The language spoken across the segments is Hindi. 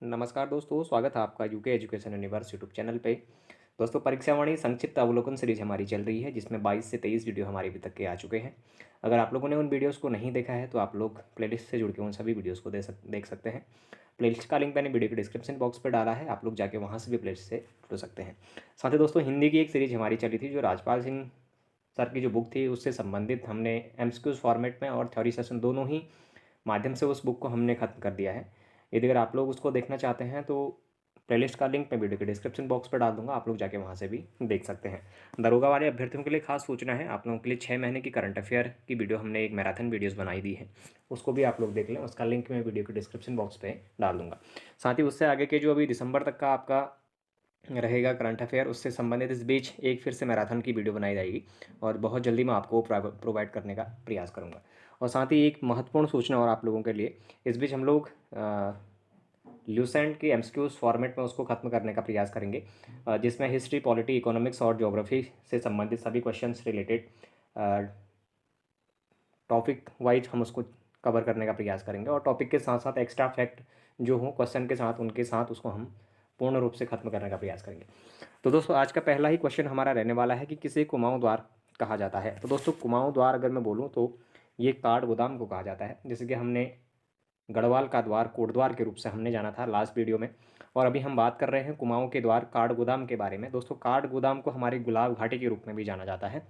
नमस्कार दोस्तों, स्वागत है आपका UK education universe YouTube channel पे। दोस्तों, परीक्षावाणी संक्षिप्त अवलोकन सीरीज हमारी चल रही है, जिसमें 22 से 23 वीडियो हमारे अभी तक के आ चुके हैं। अगर आप लोगों ने उन वीडियोस को नहीं देखा है तो आप लोग प्लेलिस्ट से जुड़ के उन सभी वीडियोस को देख सकते हैं। प्लेलिस्ट का लिंक मैंने वीडियो के डिस्क्रिप्शन बॉक्स पर डाला है, आप लोग जाके वहाँ से भी प्लेलिस्ट से जुड़ सकते हैं। साथ ही दोस्तों, हिंदी की एक सीरीज हमारी चली थी, जो राजपाल सिंह सर की जो बुक थी उससे संबंधित हमने एमसीक्यूज फॉर्मेट में और थ्योरी सेशन दोनों ही माध्यम से उस बुक को हमने ख़त्म कर दिया है। यदि अगर आप लोग उसको देखना चाहते हैं तो प्लेलिस्ट का लिंक मैं वीडियो के डिस्क्रिप्शन बॉक्स पर डाल दूंगा, आप लोग जाके वहाँ से भी देख सकते हैं। दरोगा वाले अभ्यर्थियों के लिए खास सूचना है, आप लोगों के लिए 6 महीने की करंट अफेयर की वीडियो हमने एक मैराथन वीडियोस बनाई दी है, उसको भी आप लोग देख लें। उसका लिंक मैं वीडियो के डिस्क्रिप्शन बॉक्स पे डाल दूंगा। साथ ही उससे आगे के जो अभी दिसंबर तक का आपका रहेगा करंट अफेयर, उससे संबंधित इस बीच एक फिर से मैराथन की वीडियो बनाई जाएगी और बहुत जल्दी मैं आपको प्रोवाइड करने का प्रयास करूँगा। और साथ ही एक महत्वपूर्ण सूचना और आप लोगों के लिए, इस बीच हम लोग ल्यूसेंट की एमसीक्यूज फॉर्मेट में उसको खत्म करने का प्रयास करेंगे, जिसमें हिस्ट्री, पॉलिटी, इकोनॉमिक्स और ज्योग्राफी से संबंधित सभी क्वेश्चंस रिलेटेड टॉपिक वाइज हम उसको कवर करने का प्रयास करेंगे। और टॉपिक के साथ साथ एक्स्ट्रा फैक्ट जो हों क्वेश्चन के साथ, उनके साथ उसको हम पूर्ण रूप से खत्म करने का प्रयास करेंगे। तो दोस्तों, आज का पहला ही क्वेश्चन हमारा रहने वाला है कि किसे कुमाऊं द्वार कहा जाता है। तो दोस्तों, कुमाऊं द्वार अगर मैं बोलूँ तो ये काठ गोदाम को कहा जाता है, जैसे कि हमने गढ़वाल का द्वार कोटद्वार के रूप से हमने जाना था लास्ट वीडियो में। और अभी हम बात कर रहे हैं कुमाऊं के द्वार काठ गोदाम के बारे में। दोस्तों, काठ गोदाम को हमारी गुलाब घाटी के रूप में भी जाना जाता है।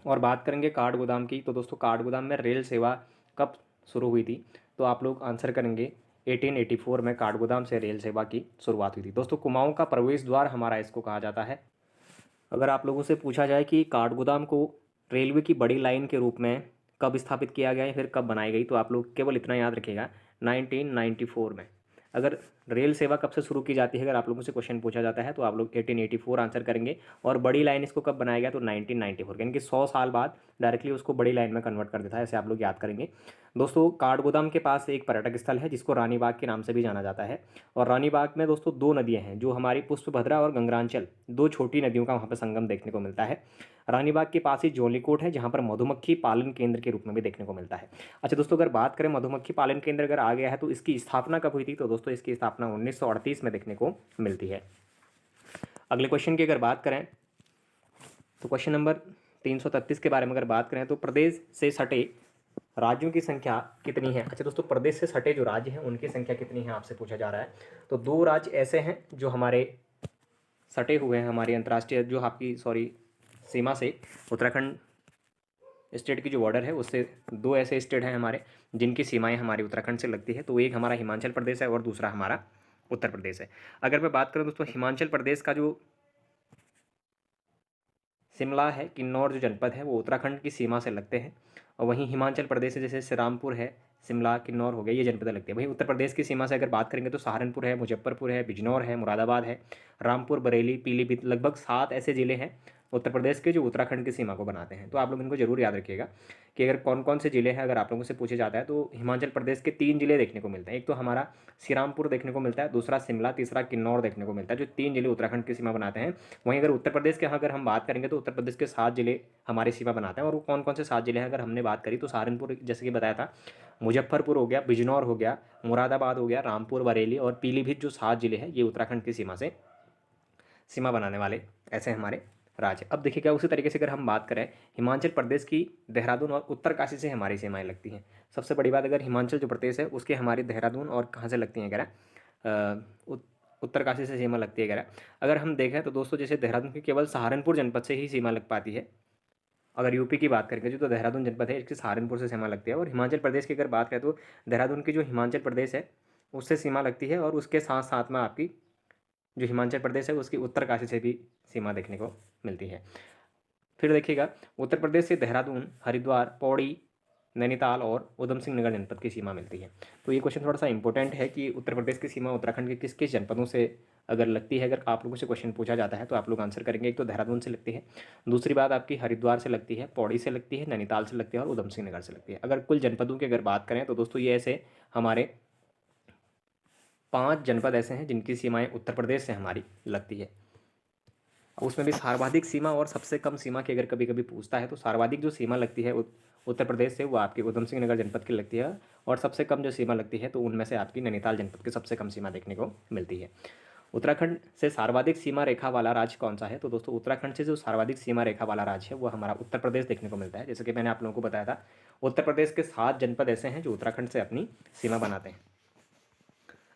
और बात करेंगे काठ गोदाम की, तो दोस्तों काठ गोदाम में रेल सेवा कब शुरू हुई थी, तो आप लोग आंसर करेंगे 1884 में काठ गोदाम से रेल सेवा की शुरुआत हुई थी। दोस्तों, कुमाऊं का प्रवेश द्वार हमारा इसको कहा जाता है। अगर आप लोगों से पूछा जाए कि काठगोदाम को रेलवे की बड़ी लाइन के रूप में कब स्थापित किया गया या फिर कब बनाई गई, तो आप लोग केवल इतना याद रखिएगा, 1994 में। अगर रेल सेवा कब से शुरू की जाती है, अगर आप लोगों से क्वेश्चन पूछा जाता है तो आप लोग 1884 आंसर करेंगे। और बड़ी लाइन इसको कब बनाया गया, तो 1994, यानी कि 100 साल बाद डायरेक्टली उसको बड़ी लाइन में कन्वर्ट कर देता है, ऐसे आप लोग याद करेंगे। दोस्तों, काठगोदाम के पास एक पर्यटक स्थल है जिसको रानी बाग के नाम से भी जाना जाता है। और रानी बाग में दोस्तों दो नदियां हैं, जो हमारी पुष्पभद्रा और गंगरांचल, दो छोटी नदियों का वहाँ पर संगम देखने को मिलता है। रानी बाग के पास ही जोलीकोट है, जहाँ पर मधुमक्खी पालन केंद्र के रूप में भी देखने को मिलता है। अच्छा दोस्तों, अगर बात करें मधुमक्खी पालन केंद्र अगर आ गया है तो इसकी स्थापना कब हुई थी, तो दोस्तों इसकी स्थापना 1938 में देखने को मिलती है। अगले क्वेश्चन की अगर बात करें तो क्वेश्चन नंबर 333 के बारे में अगर बात करें तो प्रदेश से सटे राज्यों की संख्या कितनी है। अच्छा दोस्तों, प्रदेश से सटे जो राज्य हैं उनकी संख्या कितनी है आपसे पूछा जा रहा है। तो दो राज्य ऐसे हैं जो हमारे सटे हुए हैं हमारी अंतर्राष्ट्रीय जो आपकी सीमा से, उत्तराखंड स्टेट की जो बॉर्डर है उससे दो ऐसे स्टेट हैं हमारे जिनकी सीमाएं हमारी उत्तराखंड से लगती है। तो एक हमारा हिमाचल प्रदेश है और दूसरा हमारा उत्तर प्रदेश है। अगर मैं बात करूं दोस्तों, हिमाचल प्रदेश का जो शिमला है, किन्नौर जो जनपद है, वो उत्तराखंड की सीमा से लगते हैं। और वहीं हिमाचल प्रदेश से जैसे श्रीरामपुर है, शिमला, किन्नौर हो गया, ये जनपदें लगती है। वहीं उत्तर प्रदेश की सीमा से अगर बात करेंगे तो सहारनपुर है, मुजफ्फरपुर है, बिजनौर है, मुरादाबाद है, रामपुर, बरेली, पीलीभीत, लगभग 7 ऐसे ज़िले हैं उत्तर प्रदेश के जो उत्तराखंड की सीमा को बनाते हैं। तो आप लोग इनको जरूर याद रखिएगा कि अगर कौन कौन से ज़िले हैं अगर आप लोगों से पूछे जाता है तो हिमाचल प्रदेश के 3 ज़िले देखने को मिलते हैं। एक तो हमारा श्रीरामपुर देखने को मिलता है, दूसरा शिमला, तीसरा किन्नौर देखने को मिलता है, जो 3 ज़िले उत्तराखंड की सीमा बनाते हैं। वहीं अगर उत्तर प्रदेश के यहाँ अगर हम बात करेंगे तो उत्तर प्रदेश के 7 ज़िले हमारी सीमा बनाते हैं। और वो कौन कौन से 7 ज़िले हैं अगर हमने बात करी तो सहारनपुर जैसे कि बताया था, मुजफ्फरपुर हो गया, बिजनौर हो गया, मुरादाबाद हो गया, रामपुर, बरेली और पीलीभीत, जो 7 ज़िले हैं ये उत्तराखंड की सीमा से सीमा बनाने वाले ऐसे हमारे राज्य। अब देखिए क्या उसी तरीके से अगर हम बात करें, हिमाचल प्रदेश की देहरादून और उत्तरकाशी से हमारी सीमाएं लगती हैं। सबसे बड़ी बात, अगर हिमाचल जो प्रदेश है उसके हमारी देहरादून और कहाँ से लगती हैं वगैरह, उत्तरकाशी से सीमा लगती है वगैरह। अगर हम देखें तो दोस्तों, जैसे देहरादून की केवल सहारनपुर जनपद से ही सीमा लग पाती है। अगर यूपी की बात करेंगे जो, तो देहरादून जनपद है इसकी सहारनपुर से सीमा लगती है। और हिमाचल प्रदेश की अगर बात करें तो देहरादून की जो हिमाचल प्रदेश है उससे सीमा लगती है। और उसके साथ साथ में आपकी जो हिमाचल प्रदेश है उसकी उत्तरकाशी से भी सीमा देखने को मिलती है। फिर देखिएगा, उत्तर प्रदेश से देहरादून, हरिद्वार, पौड़ी, नैनीताल और उधम सिंह नगर जनपद की सीमा मिलती है। तो ये क्वेश्चन थोड़ा सा इंपॉर्टेंट है कि उत्तर प्रदेश की सीमा उत्तराखंड के किस किस जनपदों से अगर लगती है। अगर आप लोगों से क्वेश्चन पूछा जाता है तो आप लोग आंसर करेंगे, एक तो देहरादून से लगती है, दूसरी बात आपकी हरिद्वार से लगती है, पौड़ी से लगती है, नैनीताल से लगती है और उधम सिंह नगर से लगती है। अगर कुल जनपदों की अगर बात करें तो दोस्तों ये ऐसे हमारे 5 जनपद ऐसे हैं जिनकी सीमाएं उत्तर प्रदेश से हमारी लगती है। उसमें भी सर्वाधिक सीमा और सबसे कम सीमा की अगर कभी कभी पूछता है तो सर्वाधिक जो सीमा लगती है उत्तर प्रदेश से वो आपकी उधम सिंह नगर जनपद की लगती है, और सबसे कम जो सीमा लगती है तो उनमें से आपकी नैनीताल जनपद की सबसे कम सीमा देखने को मिलती है। उत्तराखंड से सर्वाधिक सीमा रेखा वाला राज्य कौन सा है? तो दोस्तों उत्तराखंड से जो सर्वाधिक सीमा रेखा वाला राज्य है वो हमारा उत्तर प्रदेश देखने को मिलता है। जैसे कि मैंने आप लोगों को बताया था, उत्तर प्रदेश के 7 जनपद ऐसे हैं जो उत्तराखंड से अपनी सीमा बनाते हैं।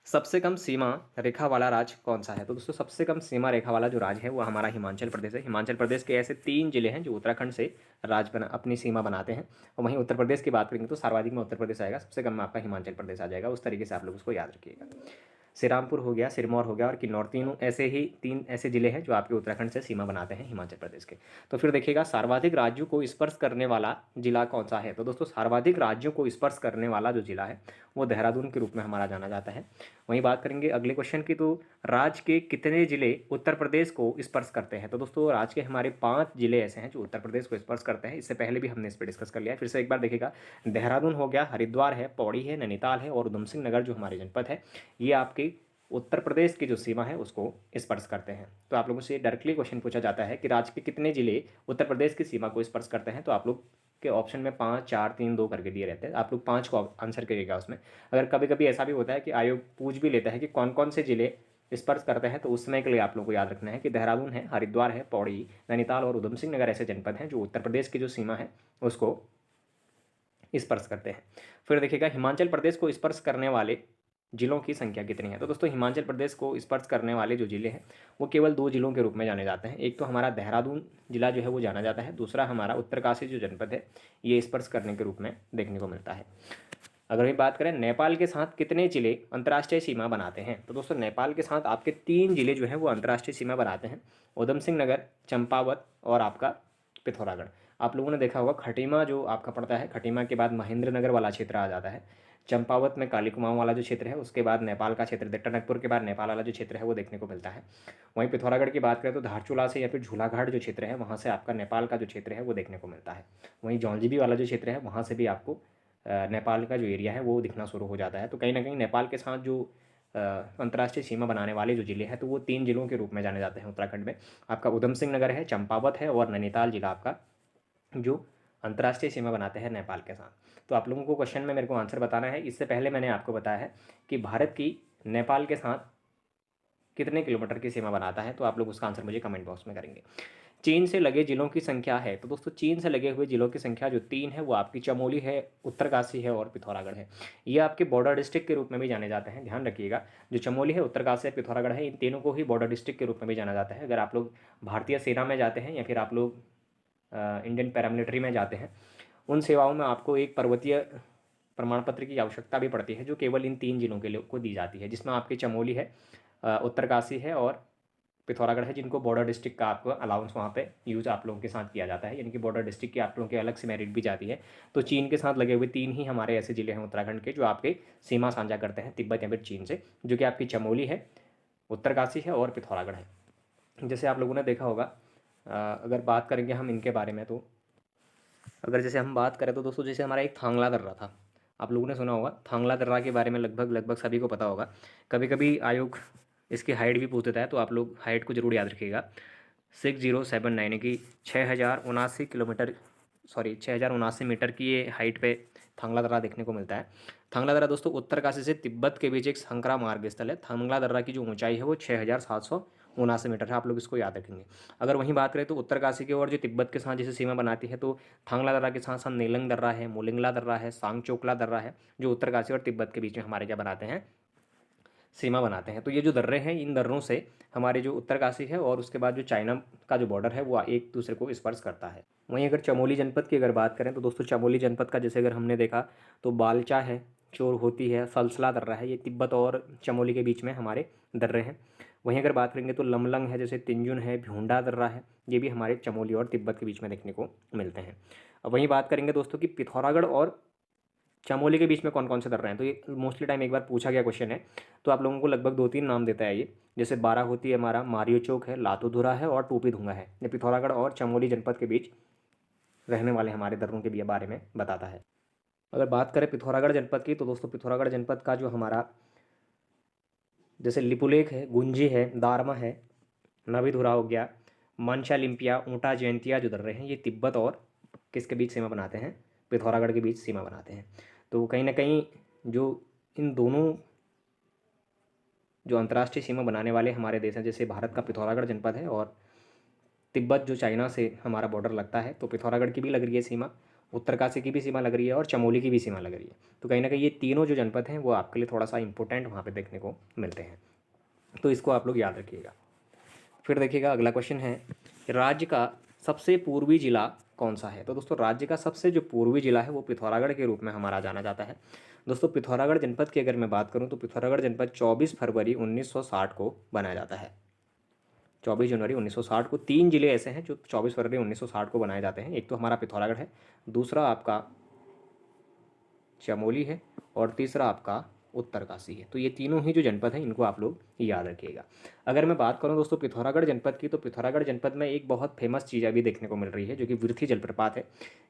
सबसे कम सीमा रेखा वाला राज्य कौन सा है? तो दोस्तों सबसे कम सीमा रेखा वाला जो राज्य है वो हमारा हिमाचल प्रदेश है। हिमाचल प्रदेश के ऐसे 3 जिले हैं जो उत्तराखंड से अपनी सीमा बनाते हैं। और वहीं उत्तर प्रदेश की बात करेंगे तो सर्वाधिक में उत्तर प्रदेश आएगा, सबसे कम में आपका हिमाचल प्रदेश आ जाएगा। उस तरीके से आप लोग उसको याद रखिएगा। श्रीरामपुर हो गया, सिरमौर हो गया और किन्नौर, तीन ऐसे जिले हैं जो आपके उत्तराखंड से सीमा बनाते हैं हिमाचल प्रदेश के। तो फिर देखिएगा सर्वाधिक राज्यों को स्पर्श करने वाला जिला कौन सा है? तो दोस्तों सर्वाधिक राज्यों को स्पर्श करने वाला जो जिला है वो देहरादून के रूप में हमारा जाना जाता है। वहीं बात करेंगे अगले क्वेश्चन की, तो राज्य के कितने जिले उत्तर प्रदेश को स्पर्श करते हैं? तो दोस्तों राज्य के हमारे 5 जिले ऐसे हैं जो उत्तर प्रदेश को स्पर्श करते हैं। इससे पहले भी हमने इस पर डिस्कस कर लिया है, फिर से एक बार देखिएगा। देहरादून हो गया, हरिद्वार है, पौड़ी है, नैनीताल है और उधम सिंह नगर जो हमारे जनपद है, ये आपकी उत्तर प्रदेश की जो सीमा है उसको स्पर्श करते हैं। तो आप लोगों से डायरेक्टली क्वेश्चन पूछा जाता है कि राज्य के कितने जिले उत्तर प्रदेश की सीमा को स्पर्श करते हैं, तो आप लोग के ऑप्शन में 5, 4, 3, 2 करके दिए रहते हैं। आप लोग 5 को आंसर करिएगा उसमें। अगर कभी कभी ऐसा भी होता है कि आयोग पूछ भी लेता है कि कौन कौन से जिले स्पर्श करते हैं, तो उस समय के लिए आप लोग को याद रखना है कि देहरादून है, हरिद्वार है, पौड़ी, नैनीताल और उधम सिंह नगर ऐसे जनपद हैं जो उत्तर प्रदेश की जो सीमा है उसको स्पर्श करते हैं। फिर देखिएगा हिमाचल प्रदेश को स्पर्श करने वाले जिलों की संख्या कितनी है? तो दोस्तों हिमाचल प्रदेश को स्पर्श करने वाले जो जिले हैं वो केवल 2 जिलों के रूप में जाने जाते हैं। एक तो हमारा देहरादून जिला जो है वो जाना जाता है, दूसरा हमारा उत्तरकाशी जो जनपद है ये स्पर्श करने के रूप में देखने को मिलता है। अगर हम बात करें नेपाल के साथ कितने जिले अंतर्राष्ट्रीय सीमा बनाते हैं, तो दोस्तों नेपाल के साथ आपके 3 जिले जो हैं वो अंतर्राष्ट्रीय सीमा बनाते हैं, उधम सिंह नगर, चंपावत और आपका पिथौरागढ़। आप लोगों ने देखा होगा खटीमा जो आपका पड़ता है, खटीमा के बाद महेंद्र नगर वाला क्षेत्र आ जाता है, चंपावत में काली कुमाऊं वाला जो क्षेत्र है, उसके बाद नेपाल का क्षेत्र, टनकपुर के बाद नेपाल वाला जो क्षेत्र है वो देखने को मिलता है। वहीं पिथौरागढ़ की बात करें तो धारचूला से या फिर झूलाघाट जो क्षेत्र है वहाँ से आपका नेपाल का जो क्षेत्र है वो देखने को मिलता है। वहीं जौलजीबी वाला जो क्षेत्र है वहाँ से भी आपको नेपाल का जो एरिया है वो दिखना शुरू हो जाता है। तो कहीं ना कहीं नेपाल के साथ जो अंतर्राष्ट्रीय सीमा बनाने वाले जो जिले हैं तो वो 3 जिलों के रूप में जाने जाते हैं उत्तराखंड में। आपका उधम सिंह नगर है, चंपावत है और नैनीताल जिला आपका जो अंतर्राष्ट्रीय सीमा बनाते हैं नेपाल के साथ। तो आप लोगों को क्वेश्चन में मेरे को आंसर बताना है। इससे पहले मैंने आपको बताया है कि भारत की नेपाल के साथ कितने किलोमीटर की सीमा बनाता है, तो आप लोग उसका आंसर मुझे कमेंट बॉक्स में करेंगे। चीन से लगे जिलों की संख्या है, तो दोस्तों चीन से लगे हुए जिलों की संख्या जो 3 है वो आपकी चमोली है, उत्तरकाशी है और पिथौरागढ़ है। ये आपके बॉर्डर डिस्ट्रिक्ट के रूप में भी जाने जाते हैं, ध्यान रखिएगा। जो चमोली है, उत्तरकाशी है, पिथौरागढ़ है, इन तीनों को ही बॉर्डर डिस्ट्रिक्ट के रूप में भी जाना जाता है। अगर आप लोग भारतीय सेना में जाते हैं या फिर आप लोग इंडियन पैरामिलिट्री में जाते हैं, उन सेवाओं में आपको एक पर्वतीय प्रमाण पत्र की आवश्यकता भी पड़ती है जो केवल इन 3 जिलों के लिए को दी जाती है, जिसमें आपकी चमोली है, उत्तरकाशी है और पिथौरागढ़ है, जिनको बॉर्डर डिस्ट्रिक्ट का आपको अलाउंस वहाँ पे यूज़ आप लोगों के साथ किया जाता है, यानी कि बॉर्डर डिस्ट्रिक्ट की आप लोगों के अलग से मेरिट भी जाती है। तो चीन के साथ लगे हुए 3 ही हमारे ऐसे जिले हैं उत्तराखंड के जो आपके सीमा साझा करते हैं तिब्बत या फिर चीन से, जो कि आपकी चमोली है, उत्तरकाशी है और पिथौरागढ़ है। जैसे आप लोगों ने देखा होगा, अगर बात करेंगे हम इनके बारे में, तो अगर जैसे हम बात करें तो दोस्तों जैसे हमारा एक थांगला दर्रा था, आप लोगों ने सुना होगा थांगला दर्रा के बारे में, लगभग सभी को पता होगा। कभी कभी आयोग इसकी हाइट भी पूछ देता है, तो आप लोग हाइट को जरूर याद रखिएगा। 6079 यानी कि 6079 मीटर की ये हाइट पे थांगला दर्रा देखने को मिलता है। थांगला दर्रा दोस्तों उत्तरकाशी से तिब्बत के बीच एक संकरा मार्ग स्थल है। थांगला दर्रा की जो ऊंचाई है वो 6779 मीटर है, आप लोग इसको याद रखेंगे। अगर वहीं बात करें तो उत्तरकाशी की ओर जो तिब्बत के साथ जैसे सीमा बनाती है, तो थांगला दर्रा के साथ साथ नेलंग दर्रा है, मोलिंगला दर्रा है, सांगचोकला दर्रा है, जो उत्तरकाशी और तिब्बत के बीच में हमारे क्या बनाते हैं, सीमा बनाते हैं। तो ये जो दर्रे हैं, इन दर्रों से हमारे जो उत्तरकाशी है और उसके बाद जो चाइना का जो बॉर्डर है वो एक दूसरे को स्पर्श करता है। वहीं अगर चमोली जनपद की अगर बात करें तो दोस्तों चमोली जनपद का जैसे अगर हमने देखा तो बालचा है, चोर होती है, सलसला दर्रा है, ये तिब्बत और चमोली के बीच में हमारे दर्रे हैं। वहीं अगर बात करेंगे तो लमलंग है, जैसे तिंजुन है, भ्यूंडा दर्रा है, ये भी हमारे चमोली और तिब्बत के बीच में देखने को मिलते हैं। अब वहीं बात करेंगे दोस्तों कि पिथौरागढ़ और चमोली के बीच में कौन कौन से दर्रे हैं, तो ये मोस्टली टाइम एक बार पूछा गया क्वेश्चन है, तो आप लोगों को लगभग 2-3 नाम देता है ये। जैसे बाराहोती है हमारा, मारियो चौक है, लातूधुरा है और टूपी धुंगा है। ये पिथौरागढ़ और चमोली जनपद के बीच रहने वाले हमारे दर्रों के बारे में बताता है। अगर बात करें पिथौरागढ़ जनपद की, तो दोस्तों पिथौरागढ़ जनपद का जो हमारा जैसे लिपुलेख है, गुंजी है, दारमा है, नवीधुरा हो गया, मानशा लिम्पिया, ऊँटा जयंतिया जो दर्रे हैं ये तिब्बत और किसके बीच सीमा बनाते हैं, पिथौरागढ़ के बीच सीमा बनाते हैं। तो कहीं ना कहीं जो इन दोनों जो अंतर्राष्ट्रीय सीमा बनाने वाले हमारे देश हैं, जैसे भारत का पिथौरागढ़ जनपद है और तिब्बत जो चाइना से हमारा बॉर्डर लगता है, तो पिथौरागढ़ की भी लग रही है सीमा, उत्तरकाशी की भी सीमा लग रही है और चमोली की भी सीमा लग रही है। तो कहीं ना कहीं ये तीनों जो जनपद हैं वो आपके लिए थोड़ा सा इंपॉर्टेंट वहाँ पे देखने को मिलते हैं, तो इसको आप लोग याद रखिएगा। फिर देखिएगा अगला क्वेश्चन है, राज्य का सबसे पूर्वी जिला कौन सा है। तो दोस्तों राज्य का सबसे जो पूर्वी जिला है वो पिथौरागढ़ के रूप में हमारा जाना जाता है। दोस्तों पिथौरागढ़ जनपद की अगर मैं बात करूं तो पिथौरागढ़ जनपद 24 फरवरी 1960 को बनाया जाता है। 24 जनवरी 1960 को। 3 जिले ऐसे हैं जो 24 फरवरी 1960 को बनाए जाते हैं। एक तो हमारा पिथौरागढ़ है, दूसरा आपका चमोली है और तीसरा आपका उत्तरकाशी है। तो ये तीनों ही जो जनपद हैं इनको आप लोग याद रखिएगा। अगर मैं बात करूं दोस्तों पिथौरागढ़ जनपद की, तो पिथौरागढ़ जनपद में एक बहुत फेमस चीज़ अभी देखने को मिल रही है जो कि विर्थी जलप्रपात है,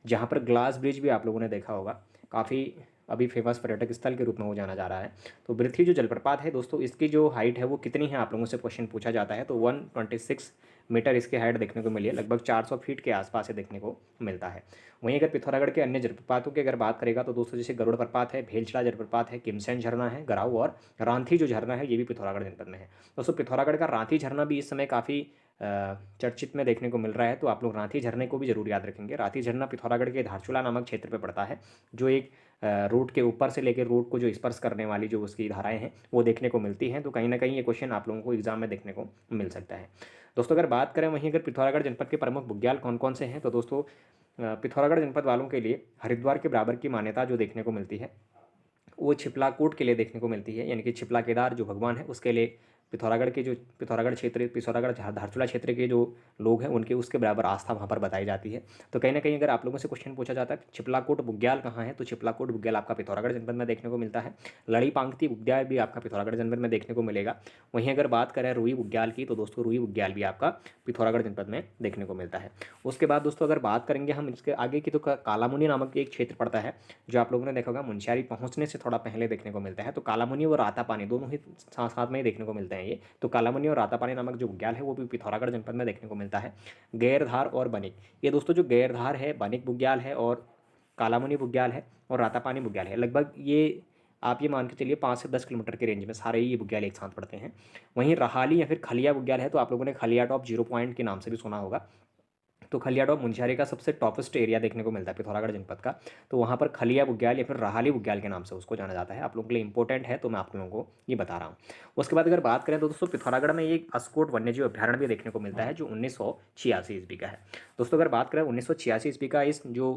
जहाँ पर ग्लास ब्रिज भी आप लोगों ने देखा होगा, काफ़ी अभी फेमस पर्यटक स्थल के रूप में वो जाना जा रहा है। तो विर्थी जो जलप्रपात है दोस्तों, इसकी जो हाइट है वो कितनी है आप लोगों से क्वेश्चन पूछा जाता है। तो 126 मीटर इसकी हाइट देखने को मिली है, लगभग 400 फीट के आसपास से देखने को मिलता है। वहीं अगर पिथौरागढ़ के अन्य जलप्रपातों की अगर बात करेगा तो दोस्तों जैसे गरुड़ प्रपात है, भेलछड़ा जलप्रपात है, किमसैन झरना है, गराऊ और रांथी जो झरना है ये भी पिथौरागढ़ जनपद में है। दोस्तों पिथौरागढ़ का रांथी झरना भी इस समय काफ़ी चर्चित में देखने को मिल रहा है, तो आप लोग रांथी झरने को भी जरूर याद रखेंगे। रांथी झरना पिथौरागढ़ के धारचूला नामक क्षेत्र पर पड़ता है, जो एक रोड के ऊपर से लेकर रोड को जो स्पर्श करने वाली जो उसकी धाराएं हैं वो देखने को मिलती हैं। तो कहीं ना कहीं ये क्वेश्चन आप लोगों को एग्जाम में देखने को मिल सकता है। दोस्तों अगर बात करें वहीं अगर पिथौरागढ़ जनपद के प्रमुख बुग्याल कौन कौन से हैं, तो दोस्तों पिथौरागढ़ जनपद वालों के लिए हरिद्वार के बराबर की मान्यता जो देखने को मिलती है वो छिपलाकोट के लिए देखने को मिलती है, यानी कि छिपला केदार जो भगवान है उसके लिए पिथौरागढ़ के जो पिथौरागढ़ क्षेत्र पिथौरागढ़ धारचूला क्षेत्र के जो लोग हैं उनके उसके बराबर आस्था वहाँ पर बताई जाती है। तो कहीं ना कहीं अगर आप लोगों से क्वेश्चन पूछा जाता है छिपलाकोट बुग्याल कहाँ है, तो छिपलाकोट बुग्याल आपका पिथौरागढ़ जनपद में देखने को मिलता है। लड़ी पांगती बुग्याल भी आपका पिथौरागढ़ जनपद में देखने को मिलेगा। वहीं अगर बात करें रुई बुग्याल की, तो दोस्तों रुई बुग्याल भी आपका पिथौरागढ़ जनपद में देखने को मिलता है। उसके बाद दोस्तों अगर बात करेंगे हम इसके आगे की, तो कालामुनि नामक एक क्षेत्र पड़ता है जो आप लोगों ने देखा होगा मुंशियारी पहुँचने से थोड़ा पहले देखने को मिलता है। तो कालामुनि और रातापानी दोनों ही साथ साथ में ही देखने को मिलते हैं ये। तो कालामुनि और रातापानी नामक जो बुग्याल है वो भी पिथौरागढ़ जनपद में देखने को मिलता है। गैरधार और बनिक, ये दोस्तों जो गैरधार है, बनिक बुग्याल है और कालामुनि बुग्याल है और रातापानी बुग्याल है, लगभग ये आप ये मान के चलिए 5 से 10 किलोमीटर के रेंज में सारे ये बुग्याल एक साथ पड़ते हैं। वहीं रहाली या फिर खलिया बुग्याल है, तो आप लोगों ने खलिया टॉप 0 पॉइंट के नाम से भी सुना होगा। तो खलिया टॉप मुंशियारी का सबसे टॉपेस्ट एरिया देखने को मिलता है पिथौरागढ़ जनपद का। तो वहाँ पर खलिया बुग्याल या फिर रहाली बुग्याल के नाम से उसको जाना जाता है। आप लोगों के लिए इंपॉर्टेंट है, तो मैं आप लोगों को ये बता रहा हूँ। उसके बाद अगर बात करें तो दोस्तों पिथौरागढ़ में एक अस्कोट वन्यजीव अभ्यारण्य भी देखने को मिलता है जो 1986 ईस्वी का है। दोस्तों अगर बात करें 1986 ईस्वी का इस जो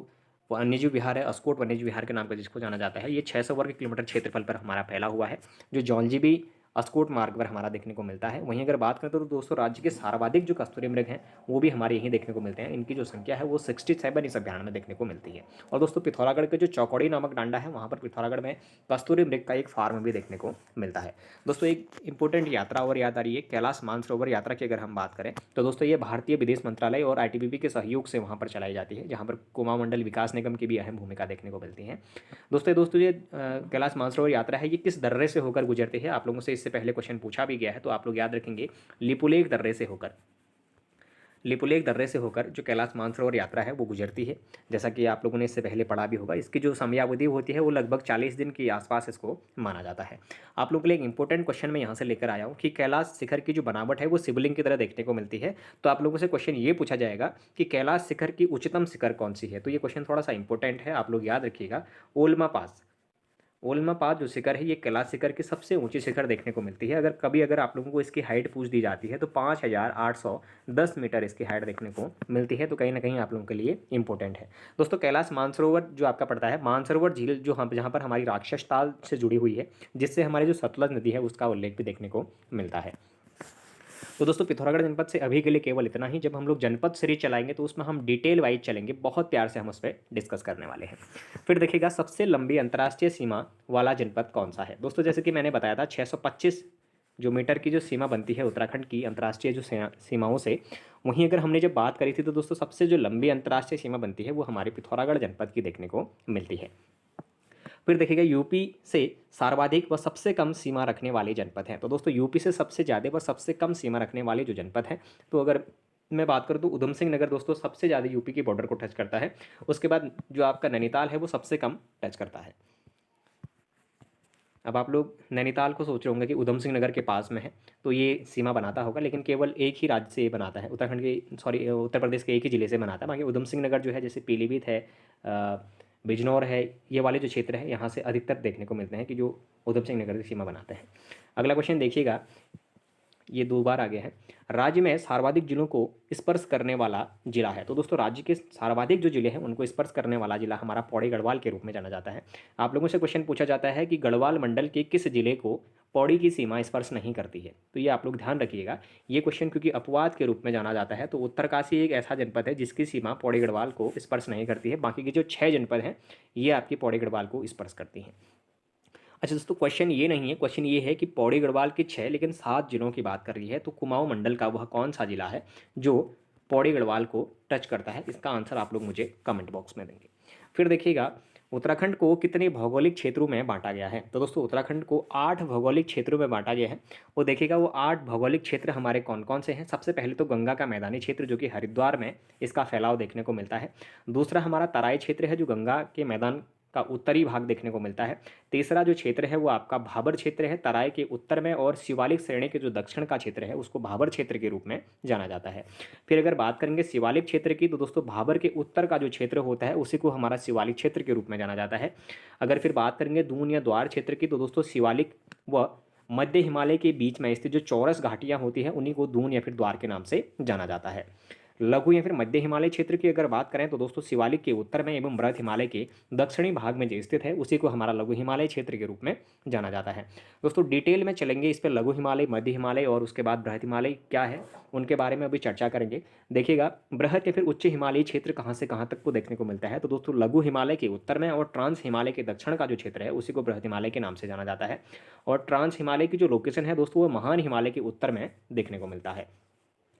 वन्यजीव विहार है, अस्कोट वन्यजीव विहार के नाम पर जिसको जाना जाता है, ये 600 वर्ग किलोमीटर क्षेत्रफल पर हमारा फैला हुआ है, जो जौलजीबी अस्कोट मार्ग पर हमारा देखने को मिलता है। वहीं अगर बात करें तो दोस्तों राज्य के सर्वाधिक जो कस्तूरी मृग हैं वो भी हमारे यहीं देखने को मिलते हैं। इनकी जो संख्या है वो 67 इस अभ्यारण्य में देखने को मिलती है। और दोस्तों पिथौरागढ़ के जो चौकड़ी नामक डांडा है वहाँ पर पिथौरागढ़ में कस्तूरी मृग का एक फार्म भी देखने को मिलता है। दोस्तों एक इंपॉर्टेंट यात्रा और याद आ रही है कैलाश मानसरोवर यात्रा की अगर हम बात करें तो दोस्तों ये भारतीय विदेश मंत्रालय और ITBP के सहयोग से वहाँ पर चलाई जाती है, जहाँ पर कुमाऊं मंडल विकास निगम की भी अहम भूमिका देखने को मिलती है। दोस्तों ये कैलाश मानसरोवर यात्रा है ये किस दर्रे से होकर गुजरती है, आप लोगों से इससे पहले क्वेश्चन पूछा भी गया है, तो आप लोग याद रखेंगे लिपुलेख दर्रे से होकर, लिपुलेख दर्रे से होकर जो कैलाश मानसरोवर यात्रा है वो गुजरती है। जैसा कि आप लोगों ने इससे पहले पढ़ा भी होगा, इसकी जो समयावधि होती है वो लगभग 40 दिन के आसपास इसको माना जाता है। आप लोगों के लिए एक इंपॉर्टेंट क्वेश्चन मैं यहाँ से लेकर आया हूँ कि कैलाश शिखर की जो बनावट है वो शिवलिंग की तरह देखने को मिलती है। तो आप लोगों से क्वेश्चन ये पूछा जाएगा कि कैलाश शिखर की उच्चतम शिखर कौन सी है। तो ये क्वेश्चन थोड़ा सा इंपॉर्टेंट है, आप लोग याद रखिएगा। ओल्मा पास, ओल्मा पास जो शिखर है ये कैलाश शिखर की सबसे ऊंची शिखर देखने को मिलती है। अगर आप लोगों को इसकी हाइट पूछ दी जाती है तो 5810 मीटर इसकी हाइट देखने को मिलती है। तो कहीं ना कहीं आप लोगों के लिए इंपॉर्टेंट है। दोस्तों कैलाश मानसरोवर जो आपका पड़ता है, मानसरोवर झील जो हम जहाँ पर हमारी राक्षस ताल से जुड़ी हुई है, जिससे हमारी जो सतलज नदी है उसका उल्लेख भी देखने को मिलता है। तो दोस्तों पिथौरागढ़ जनपद से अभी के लिए केवल इतना ही। जब हम लोग जनपद सीरीज चलाएंगे तो उसमें हम डिटेल वाइज चलेंगे, बहुत प्यार से हम उस पर डिस्कस करने वाले हैं। फिर देखिएगा सबसे लंबी अंतर्राष्ट्रीय सीमा वाला जनपद कौन सा है। दोस्तों जैसे कि मैंने बताया था 625 जो मीटर की जो सीमा बनती है उत्तराखंड की अंतर्राष्ट्रीय जो सीमाओं से, वहीं अगर हमने जब बात करी थी तो दोस्तों सबसे जो लंबी अंतर्राष्ट्रीय सीमा बनती है वो हमारे पिथौरागढ़ जनपद की देखने को मिलती है। फिर देखिएगा यूपी से सर्वाधिक व सबसे कम सीमा रखने वाले जनपद हैं। तो दोस्तों यूपी से सबसे ज़्यादा व सबसे कम सीमा रखने वाले जो जनपद हैं, तो अगर मैं बात करूँ तो उधम सिंह नगर दोस्तों सबसे ज़्यादा यूपी की बॉर्डर को टच करता है। उसके बाद जो आपका नैनीताल है वो सबसे कम टच करता है। अब आप लोग नैनीताल को सोच रहे होंगे कि उधम सिंह नगर के पास में है तो ये सीमा बनाता होगा, लेकिन केवल एक ही राज्य से ये बनाता है, उत्तराखंड के उत्तर प्रदेश के एक ही ज़िले से बनाता है। बाकी उधम सिंह नगर जो है जैसे पीलीभीत है, बिजनौर है, ये वाले जो क्षेत्र है यहाँ से अधिकतर देखने को मिलते हैं कि जो उधम सिंह नगर की सीमा बनाते हैं। अगला क्वेश्चन देखिएगा, ये 2 बार आ गया है। राज्य में सर्वाधिक जिलों को स्पर्श करने वाला जिला है। तो दोस्तों राज्य के सर्वाधिक जो जिले हैं उनको स्पर्श करने वाला जिला हमारा पौड़ी गढ़वाल के रूप में जाना जाता है। आप लोगों से क्वेश्चन पूछा जाता है कि गढ़वाल मंडल के किस जिले को पौड़ी की सीमा स्पर्श नहीं करती है, तो ये आप लोग ध्यान रखिएगा। ये क्वेश्चन क्योंकि अपवाद के रूप में जाना जाता है, तो उत्तरकाशी एक ऐसा जनपद है जिसकी सीमा पौड़ी गढ़वाल को स्पर्श नहीं करती है। बाकी के जो 6 जनपद हैं ये आपकी पौड़ी गढ़वाल को स्पर्श करती हैं। अच्छा दोस्तों, क्वेश्चन ये नहीं है, क्वेश्चन ये है कि पौड़ी गढ़वाल के 6 लेकिन 7 जिलों की बात कर रही है, तो कुमाऊं मंडल का वह कौन सा जिला है जो पौड़ी गढ़वाल को टच करता है? इसका आंसर आप लोग मुझे कमेंट बॉक्स में देंगे। फिर देखिएगा, उत्तराखंड को कितने भौगोलिक क्षेत्रों में बांटा गया है? तो दोस्तों उत्तराखंड को 8 भौगोलिक क्षेत्रों में बांटा गया है। वो देखिएगा वो 8 भौगोलिक क्षेत्र हमारे कौन कौन से हैं। सबसे पहले तो गंगा का मैदानी क्षेत्र जो कि हरिद्वार में इसका फैलाव देखने को मिलता है। दूसरा हमारा तराई क्षेत्र है जो गंगा के मैदान का उत्तरी भाग देखने को मिलता है। तीसरा जो क्षेत्र है वो आपका भाबर क्षेत्र है तराई के उत्तर में, और शिवालिक श्रेणी के जो दक्षिण का क्षेत्र है उसको भाबर क्षेत्र के रूप में जाना जाता है। फिर अगर बात करेंगे शिवालिक क्षेत्र की, तो दोस्तों भाबर के उत्तर का जो क्षेत्र होता है उसी को हमारा शिवालिक क्षेत्र के रूप में जाना जाता है। अगर फिर बात करेंगे दून या द्वार क्षेत्र की, तो दोस्तों शिवालिक व मध्य हिमालय के बीच में स्थित जो चौरस घाटियाँ होती हैं उन्हीं को दून या फिर द्वार के नाम से जाना जाता है। लघु या फिर मध्य हिमालय क्षेत्र की अगर बात करें तो दोस्तों शिवालिक के उत्तर में एवं बृहद हिमालय के दक्षिणी भाग में जो स्थित है उसी को हमारा लघु हिमालय क्षेत्र के रूप में जाना जाता है। दोस्तों डिटेल में चलेंगे इस पर, लघु हिमालय, मध्य हिमालय और उसके बाद बृहद हिमालय क्या है उनके बारे में अभी चर्चा करेंगे। देखिएगा बृहद या फिर उच्च हिमालयी क्षेत्र कहाँ से कहाँ तक को देखने को मिलता है, तो दोस्तों लघु हिमालय के उत्तर में और ट्रांस हिमालय के दक्षिण का जो क्षेत्र है उसी को बृहद हिमालय के नाम से जाना जाता है। और ट्रांस हिमालय की जो लोकेशन है दोस्तों वो महान हिमालय के उत्तर में देखने को मिलता है।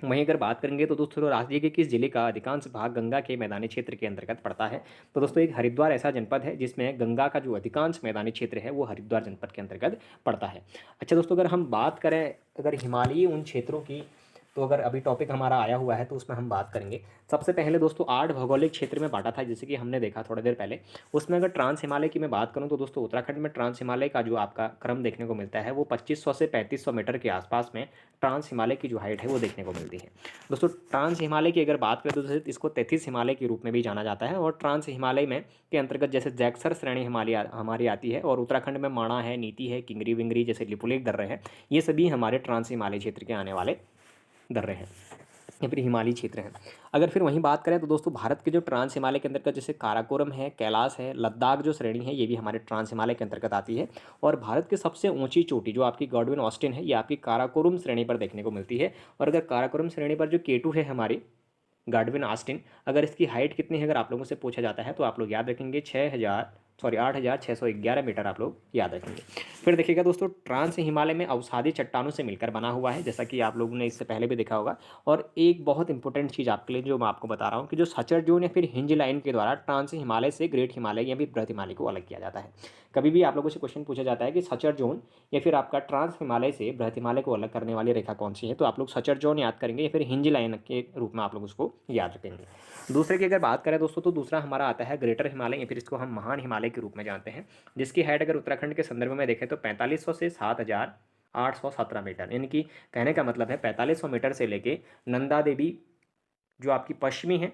वहीं अगर बात करेंगे तो दोस्तों राज्य के किस जिले का अधिकांश भाग गंगा के मैदानी क्षेत्र के अंतर्गत पड़ता है, तो दोस्तों एक हरिद्वार ऐसा जनपद है जिसमें गंगा का जो अधिकांश मैदानी क्षेत्र है वो हरिद्वार जनपद के अंतर्गत पड़ता है। अच्छा दोस्तों, अगर हम बात करें अगर हिमालयी उन क्षेत्रों की, तो अगर अभी टॉपिक हमारा आया हुआ है तो उसमें हम बात करेंगे। सबसे पहले दोस्तों 8 भौगोलिक क्षेत्र में बांटा था जैसे कि हमने देखा थोड़ी देर पहले। उसमें अगर ट्रांस हिमालय की मैं बात करूं तो दोस्तों उत्तराखंड में ट्रांस हिमालय का जो आपका क्रम देखने को मिलता है वो 2500 से 3500 मीटर के आसपास में ट्रांस हिमालय की जो हाइट है वो देखने को मिलती है। दोस्तों ट्रांस हिमालय की अगर बात करें तो इसको 33 हिमालय के रूप में भी जाना जाता है। और ट्रांस हिमालय में के अंतर्गत जैसे जैक्सर श्रेणी हिमालय हमारी आती है, और उत्तराखंड में माणा है, नीति है, किंगरी विंगरी जैसे लिपुलेख दर्रे हैं, ये सभी हमारे ट्रांस हिमालय क्षेत्र के आने वाले दर्रे हैं या फिर हिमालयी क्षेत्र हैं। अगर फिर वहीं बात करें तो दोस्तों भारत के जो ट्रांस हिमालय के अंतर्गत जैसे काराकोरम है, कैलाश है, लद्दाख जो श्रेणी है ये भी हमारे ट्रांस हिमालय के अंतर्गत आती है। और भारत की सबसे ऊंची चोटी जो आपकी गॉडविन ऑस्टिन है ये आपकी काराकोरम श्रेणी पर देखने को मिलती है। और अगर काराकोरम श्रेणी पर जो केटू है हमारी गॉडविन ऑस्टिन, अगर इसकी हाइट कितनी है अगर आप लोगों से पूछा जाता है तो आप लोग याद रखेंगे 8611 मीटर आप लोग याद रखेंगे। फिर देखिएगा दोस्तों ट्रांस हिमालय में अवसादी चट्टानों से मिलकर बना हुआ है जैसा कि आप लोगों ने इससे पहले भी देखा होगा। और एक बहुत इंपॉर्टेंट चीज़ आपके लिए जो मैं आपको बता रहा हूँ कि जो सचर जोन या फिर हिंज लाइन के द्वारा ट्रांस हिमालय से ग्रेट हिमालय या फिर बृहद हिमालय को अलग किया जाता है। कभी भी आप लोगों से क्वेश्चन पूछा जाता है कि सचर जोन या फिर आपका ट्रांस हिमालय से बृहद हिमालय को अलग करने वाली रेखा कौन सी है, तो आप लोग सचर जोन याद करेंगे या फिर हिंज लाइन के रूप में आप लोग उसको याद रखेंगे। दूसरे की अगर बात करें दोस्तों तो दूसरा हमारा आता है ग्रेटर हिमालय या फिर इसको हम महान हिमालय के रूप में जानते हैं, जिसकी हाइट अगर उत्तराखंड के संदर्भ में देखें तो 4500 से 7817 मीटर, यानी कि कहने का मतलब है 4500 मीटर से लेके नंदा देवी जो आपकी पश्चिमी है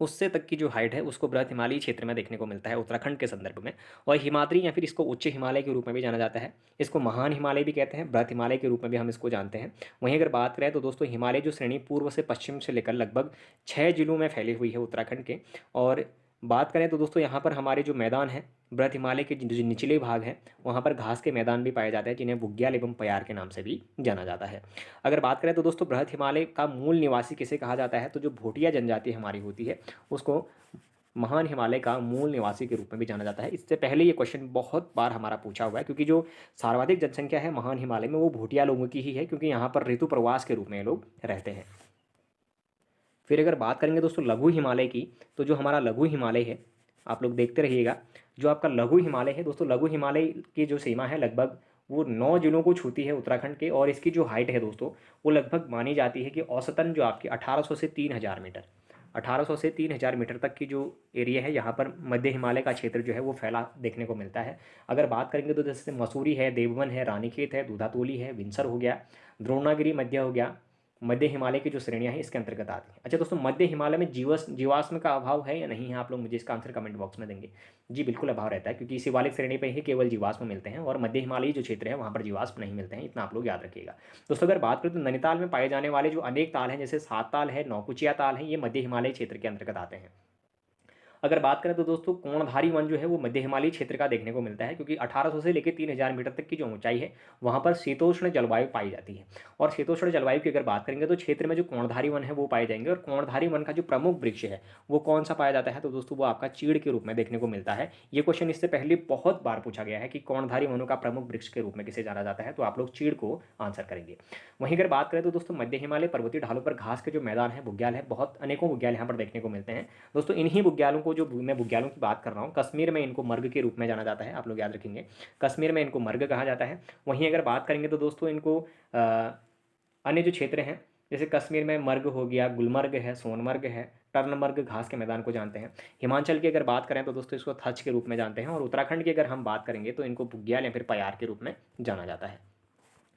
उससे तक की जो हाइट है उसको बृहद हिमालयी क्षेत्र में देखने को मिलता है उत्तराखंड के संदर्भ में। और हिमाद्री या फिर इसको उच्च हिमालय के रूप में भी जाना जाता है, इसको महान हिमालय भी कहते हैं, बृहद हिमालय के रूप में भी हम इसको जानते हैं। वहीं अगर बात करें तो दोस्तों हिमालय जो श्रेणी पूर्व से पश्चिम से लेकर लगभग 6 जिलों में फैली हुई है उत्तराखंड के। और बात करें तो दोस्तों यहाँ पर हमारे जो मैदान है बृहद हिमालय के जो निचले भाग हैं वहाँ पर घास के मैदान भी पाए जाते हैं जिन्हें बुग्याल एवं प्यार के नाम से भी जाना जाता है। अगर बात करें तो दोस्तों बृहद हिमालय का मूल निवासी किसे कहा जाता है, तो जो भोटिया जनजाति हमारी होती है उसको महान हिमालय का मूल निवासी के रूप में भी जाना जाता है। इससे पहले ये क्वेश्चन बहुत बार हमारा पूछा हुआ है क्योंकि जो सर्वाधिक जनसंख्या है महान हिमालय में वो भोटिया लोगों की ही है, क्योंकि यहाँ पर ऋतु प्रवास के रूप में ये लोग रहते हैं। फिर अगर बात करेंगे दोस्तों लघु हिमालय की, तो जो हमारा लघु हिमालय है आप लोग देखते रहिएगा, जो आपका लघु हिमालय है दोस्तों, लघु हिमालय की जो सीमा है लगभग वो 9 जिलों को छूती है उत्तराखंड के, और इसकी जो हाइट है दोस्तों वो लगभग मानी जाती है कि औसतन जो आपकी 1800 से 3000 मीटर, 1800 से 3000 मीटर तक की जो एरिया है यहाँ पर मध्य हिमालय का क्षेत्र जो है वो फैला देखने को मिलता है। अगर बात करेंगे तो जैसे मसूरी है, देवबन है, रानीखेत है, दूधातोली है, विंसर हो गया, द्रोणागिरी मध्य हो गया, मध्य हिमालय की जो श्रेणियाँ हैं इसके अंतर्गत आती हैं। अच्छा दोस्तों, मध्य हिमालय में जीवाश्म का अभाव है या नहीं है, आप लोग मुझे इसका आंसर कमेंट बॉक्स में देंगे। जी बिल्कुल अभाव रहता है, क्योंकि शिवालिक श्रेणी पर ही केवल जीवाश्म मिलते हैं और मध्य हिमालयी जो क्षेत्र है वहाँ पर जीवाश्म नहीं मिलते हैं, इतना आप लोग याद रखिएगा। दोस्तों अगर बात करें तो नैनीताल में पाए जाने वाले जो अनेक ताल हैं, जैसे सात ताल है, नौकुचिया ताल है, ये मध्य हिमालय क्षेत्र के अंतर्गत आते हैं। अगर बात करें तो दोस्तों कोणधारी वन जो है वो मध्य हिमालयी क्षेत्र का देखने को मिलता है, क्योंकि 1800 से लेकर 3000 मीटर तक की जो ऊंचाई है वहाँ पर शीतोष्ण जलवायु पाई जाती है। और शीतोष्ण जलवायु की अगर बात करेंगे तो क्षेत्र में जो कोणधारी वन है वो पाए जाएंगे। और कोणधारी वन का जो प्रमुख वृक्ष है वो कौन सा पाया जाता है, तो दोस्तों वो आपका चीड़ के रूप में देखने को मिलता है। ये क्वेश्चन इससे पहले बहुत बार पूछा गया है कि कोणधारी वनों का प्रमुख वृक्ष के रूप में किसे जाना जाता है, तो आप लोग चीड़ को आंसर करेंगे। वहीं अगर बात करें तो दोस्तों मध्य हिमालय पर्वतीय ढालों पर घास के जो मैदान है, बुग्याल है, बहुत अनेकों बुग्याल यहाँ पर देखने को मिलते हैं। दोस्तों इन्हीं बुग्यालों को, जो मैं बुग्यालों की बात कर रहा हूँ, कश्मीर में इनको मर्ग के रूप में जाना जाता है, आप लोग याद रखेंगे, कश्मीर में इनको मर्ग कहा जाता है। वहीं अगर बात करेंगे तो दोस्तों इनको अन्य जो क्षेत्र हैं, जैसे कश्मीर में मर्ग हो गया, गुलमर्ग है, सोनमर्ग है, टर्नमर्ग घास के मैदान को जानते हैं। हिमाचल की अगर बात करें तो दोस्तों इसको थच के रूप में जानते हैं। और उत्तराखंड की अगर हम बात करेंगे तो इनको बुग्याल या फिर पयार के रूप में जाना जाता है।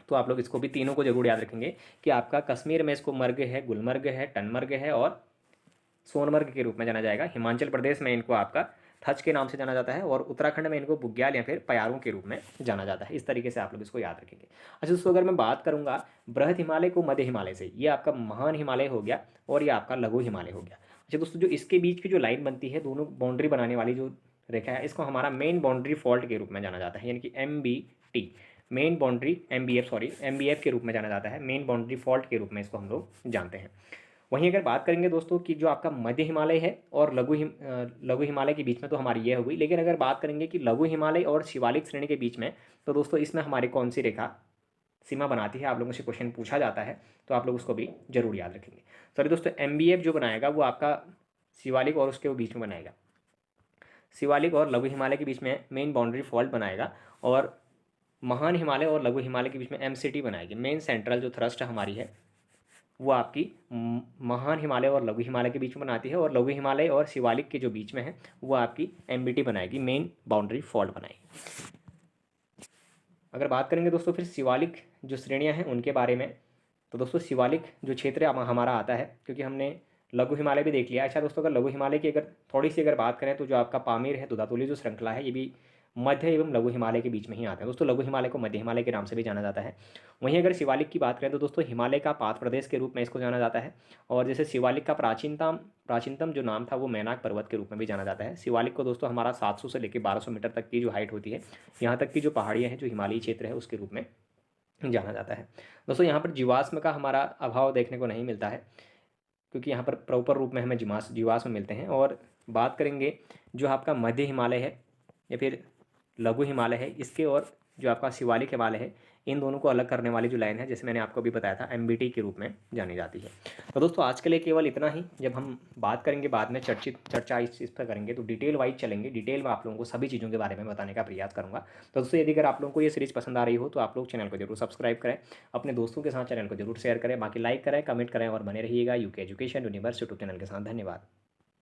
तो आप लोग इसको भी तीनों को जरूर याद रखेंगे कि आपका कश्मीर में इसको मर्ग है, गुलमर्ग है, टनमर्ग है और सोनमर्ग के रूप में जाना जाएगा। हिमाचल प्रदेश में इनको आपका थच के नाम से जाना जाता है और उत्तराखंड में इनको बुग्याल या फिर पयारों के रूप में जाना जाता है। इस तरीके से आप लोग इसको याद रखेंगे। अच्छा दोस्तों, अगर मैं बात करूंगा बृहद हिमालय को मध्य हिमालय से, ये आपका महान हिमालय हो गया और ये आपका लघु हिमालय हो गया। अच्छा दोस्तों, जो इसके बीच की जो लाइन बनती है, दोनों बाउंड्री बनाने वाली जो रेखा है, इसको हमारा मेन बाउंड्री फॉल्ट के रूप में जाना जाता है, यानी कि MBT, मेन बाउंड्री MBF के रूप में जाना जाता है, मेन बाउंड्री फॉल्ट के रूप में इसको हम लोग जानते हैं। वहीं अगर बात करेंगे दोस्तों कि जो आपका मध्य हिमालय है और लघु हिमालय के बीच में, तो हमारी ये हो गई। लेकिन अगर बात करेंगे कि लघु हिमालय और शिवालिक श्रेणी के बीच में, तो दोस्तों इसमें हमारी कौन सी रेखा सीमा बनाती है, आप लोगों से क्वेश्चन पूछा जाता है, तो आप लोग उसको भी जरूर याद रखेंगे। सॉरी दोस्तों, MBF जो बनाएगा वो आपका शिवालिक और उसके बीच में बनाएगा, शिवालिक और लघु हिमालय के बीच में मेन बाउंड्री फॉल्ट बनाएगा, और महान हिमालय और लघु हिमालय के बीच में MCT बनाएगी, मेन सेंट्रल जो थ्रस्ट हमारी है वो आपकी महान हिमालय और लघु हिमालय के बीच में बनाती है, और लघु हिमालय और शिवालिक के जो बीच में है वो आपकी MBT बनाएगी, मेन बाउंड्री फॉल्ट बनाएगी। अगर बात करेंगे दोस्तों फिर शिवालिक जो श्रेणियां हैं उनके बारे में, तो दोस्तों शिवालिक जो क्षेत्र हमारा आता है, क्योंकि हमने लघु हिमालय भी देख लिया। अच्छा दोस्तों, अगर लघु हिमालय की अगर थोड़ी सी अगर बात करें तो जो आपका पामीर है, दूधातोली जो श्रृंखला है, ये भी मध्य एवं लघु हिमालय के बीच में ही आते हैं। दोस्तों लघु हिमालय को मध्य हिमालय के नाम से भी जाना जाता है। वहीं अगर शिवालिक की बात करें तो दोस्तों हिमालय का पात प्रदेश के रूप में इसको जाना जाता है। और जैसे शिवालिक का प्राचीनतम जो नाम था वो मैनाक पर्वत के रूप में भी जाना जाता है। शिवालिक को दोस्तों हमारा 700 से लेकर 1200 मीटर तक की जो हाइट होती है, यहाँ तक की जो पहाड़ियाँ हैं, जो हिमालयी क्षेत्र है, उसके रूप में जाना जाता है। दोस्तों यहाँ पर जीवाश्म का हमारा अभाव देखने को नहीं मिलता है, क्योंकि यहाँ पर प्रॉपर रूप में हमें जीवाश्म मिलते हैं। और बात करेंगे जो आपका मध्य हिमालय है या फिर लघु हिमालय है, इसके और जो आपका शिवालिक हिमालय है, इन दोनों को अलग करने वाली जो लाइन है, जैसे मैंने आपको अभी बताया था, MBT के रूप में जानी जाती है। तो दोस्तों आज के लिए केवल इतना ही। जब हम बात करेंगे बाद में चर्चा इस पर करेंगे तो डिटेल वाइज चलेंगे, डिटेल में आप लोगों को सभी चीज़ों के बारे में बताने का प्रयास करूँगा। तो दोस्तों यदि अगर आप लोगों को ये सीरीज़ पसंद आ रही हो तो आप लोग चैनल को जरूर सब्सक्राइब करें, अपने दोस्तों के साथ चैनल को जरूर शेयर करें, बाकी लाइक करें, कमेंट करें और बने रहिएगा UK education universe YouTube channel के साथ। धन्यवाद।